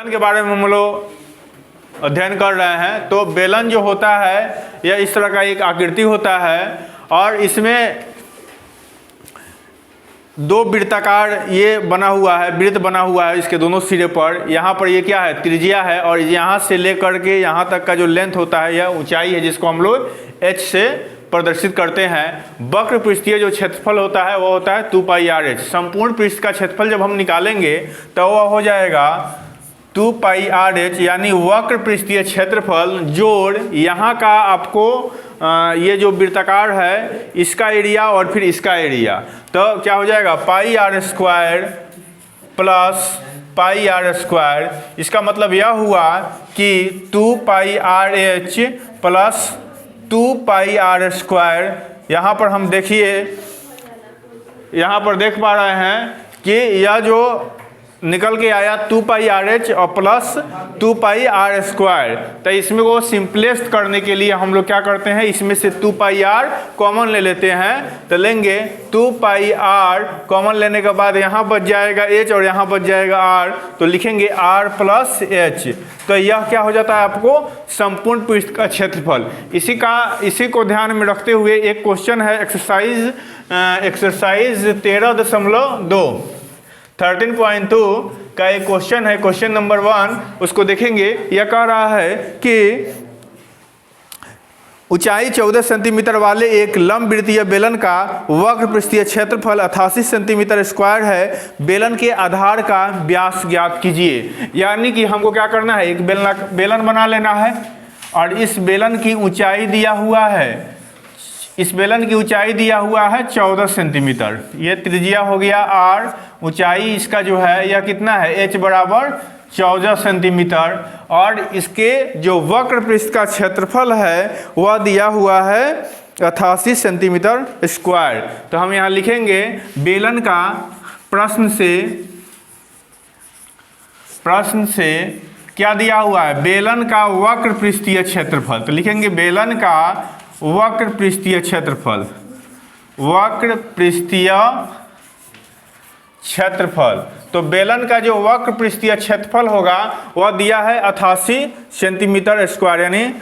बेलन के बारे में हम लोग अध्ययन कर रहे हैं। तो बेलन जो होता है यह इस तरह का एक आकृति होता है और इसमें दो वृत्ताकार ये बना हुआ है, वृत्त बना हुआ है इसके दोनों सिरे पर। यहाँ पर ये क्या है, त्रिज्या है और यहाँ से लेकर के यहाँ तक का जो लेंथ होता है यह ऊंचाई है, जिसको हम लोग h से प्रदर्शित करते हैं। वक्र पृष्ठीय जो क्षेत्रफल होता है वो होता है 2πr/h। संपूर्ण पृष्ठ का क्षेत्रफल जब हम निकालेंगे तो वह हो जाएगा 2πr/h, यानी वक्र पृष्ठीय क्षेत्रफल जोड़ यहाँ का आपको ये जो वृत्ताकार है इसका एरिया और फिर इसका एरिया, तो क्या हो जाएगा πr² प्लस πr²। इसका मतलब यह हुआ कि 2πr/h प्लस 2πr²। यहाँ पर हम देखिए, यहाँ पर देख पा रहे हैं कि यह जो निकल के आया 2πr/h और प्लस 2πr²। तो इसमें वो सिंपलेस्ट करने के लिए हम लोग क्या करते हैं, इसमें से 2πr कॉमन ले लेते हैं। तो लेंगे 2πr कॉमन लेने के बाद यहाँ बच जाएगा h और यहाँ बच जाएगा r, तो लिखेंगे r प्लस h। तो यह क्या हो जाता है आपको संपूर्ण पृष्ठ का क्षेत्रफल। इसी को ध्यान में रखते हुए एक क्वेश्चन है एक्सरसाइज 13.2 का एक क्वेश्चन है, क्वेश्चन नंबर 1। उसको देखेंगे। यह कह रहा है कि ऊंचाई 14 सेंटीमीटर वाले एक लंबवृत्तीय बेलन का वक्र पृष्ठीय क्षेत्रफल 88 सेंटीमीटर स्क्वायर है। बेलन के आधार का व्यास ज्ञात कीजिए। यानी कि हमको क्या करना है, एक बेलन बना लेना है और इस बेलन की ऊंचाई दिया हुआ है, इस बेलन की ऊंचाई दिया हुआ है 14 सेंटीमीटर। ये त्रिज्या हो गया r, ऊंचाई इसका जो है यह कितना है, h बराबर 14 सेंटीमीटर, और इसके जो वक्र पृष्ठ का क्षेत्रफल है वह दिया हुआ है 88 सेंटीमीटर स्क्वायर। तो हम यहाँ लिखेंगे बेलन का प्रश्न से क्या दिया हुआ है, बेलन का वक्र पृष्ठीय क्षेत्रफल। तो लिखेंगे बेलन का वक्र पृष्ठीय क्षेत्रफल, वक्र पृष्ठीय क्षेत्रफल। तो बेलन का जो वक्र पृष्ठीय क्षेत्रफल होगा वह दिया है 88 सेंटीमीटर स्क्वायर, यानी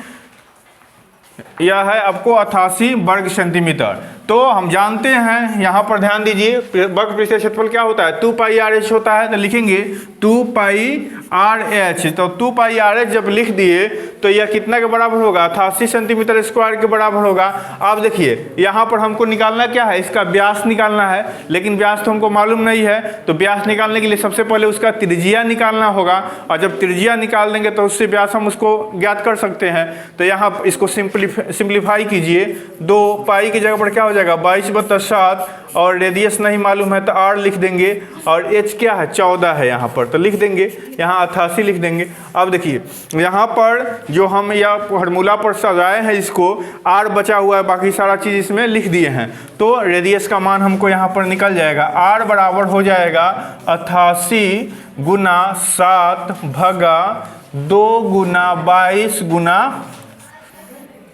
यह है आपको 88 वर्ग सेंटीमीटर। तो हम जानते हैं, यहाँ पर ध्यान दीजिए, वक्र पृष्ठीय क्षेत्रफल क्या होता है, 2πr/h होता है। तो लिखेंगे 2πr/h। तो 2πr/h जब लिख दिए तो यह कितना के बराबर होगा, 88 सेंटीमीटर स्क्वायर के बराबर होगा। अब देखिए यहाँ पर हमको निकालना क्या है, इसका व्यास निकालना है, लेकिन व्यास तो हमको मालूम नहीं है। तो व्यास निकालने के लिए सबसे पहले उसका त्रिज्या निकालना होगा, और जब त्रिज्या निकाल देंगे तो उससे व्यास हम उसको ज्ञात कर सकते हैं। तो यहाँ इसको सिंप्लीफाई कीजिए। 2π की जगह पर क्या हो जाएगा 22/7, और रेडियस नहीं मालूम है तो r लिख देंगे, और h क्या है 14 है यहाँ पर, तो लिख देंगे यहाँ 88 लिख देंगे। अब देखिए यहाँ पर जो हम यह फॉर्मूला पर सजाए हैं इसको, r बचा हुआ है, बाकी सारा चीज़ इसमें लिख दिए हैं। तो रेडियस का मान हमको यहाँ पर निकल जाएगा, r बराबर हो जाएगा 88 गुना 7 भगा 2 गुना 22 गुना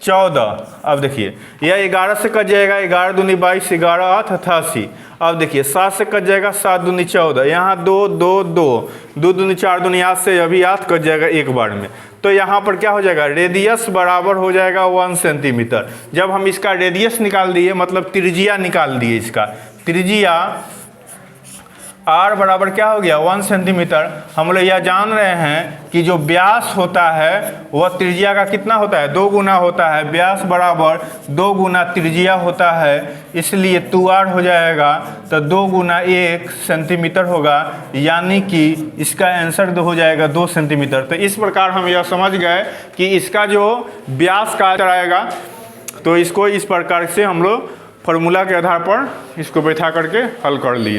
14। अब देखिए यह 11 से कट जाएगा, 11 दूनी 22, 11 8 88। अब देखिए 7 से कट जाएगा, 7 दूनी 14, यहाँ 2 2 2 2 दूनी 4 दूनी 8 से अभी 8 कट जाएगा एक बार में। तो यहाँ पर क्या हो जाएगा, रेडियस बराबर हो जाएगा 1 सेंटीमीटर। जब हम इसका रेडियस निकाल दिए, मतलब त्रिज्या निकाल दिए, इसका त्रिज्या r बराबर क्या हो गया 1 सेंटीमीटर। हम लोग यह जान रहे हैं कि जो व्यास होता है वह त्रिज्या का कितना होता है, 2 गुना होता है। व्यास बराबर 2 गुना त्रिज्या होता है, इसलिए 2r हो जाएगा। तो 2 गुना 1 सेंटीमीटर होगा, यानी कि इसका आंसर हो जाएगा 2 सेंटीमीटर। तो इस प्रकार हम यह समझ गए कि इसका जो व्यास का आएगा, तो इसको इस प्रकार से हम लोग फार्मूला के आधार पर इसको बैठा करके हल कर लिए।